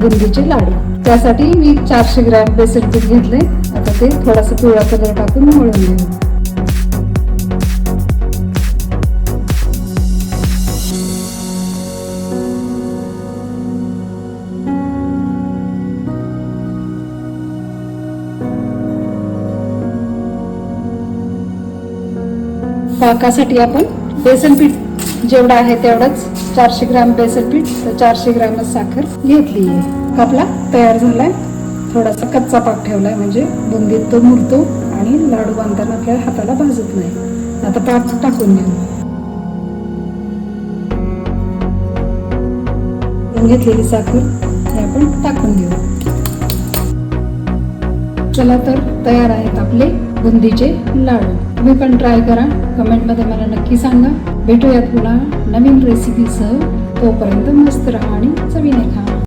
बुंदीचे लाडू. त्यासाठी मी 400 ग्रॅम बेसन पीठ घेतले. आता ते थोडासा पिवळा कलर टाकून मळून घेऊ. पाकासाठी आपण बेसन पीठ जेवढं आहे तेवढंच 400 ग्रॅम बेसन पीठ तर 400 ग्रॅम साखर घेतली आहे. आपला तयार झालाय. थोडासा कच्चा पाक ठेवलाय म्हणजे बुंदीत तो मुरतो आणि लाडू बांधताना आपल्या हाताला भाजत नाही. आता पाक टाकून घेऊ. घेतलेली साखर हे आपण टाकून घेऊ. चला तर तयार आहेत आपले बुंदीचे लाडू. तुम्ही पण ट्राय करा. कमेंटमध्ये मला नक्की सांगा. भेटूयात पुन्हा नवीन रेसिपीसह. तोपर्यंत मस्त राहा.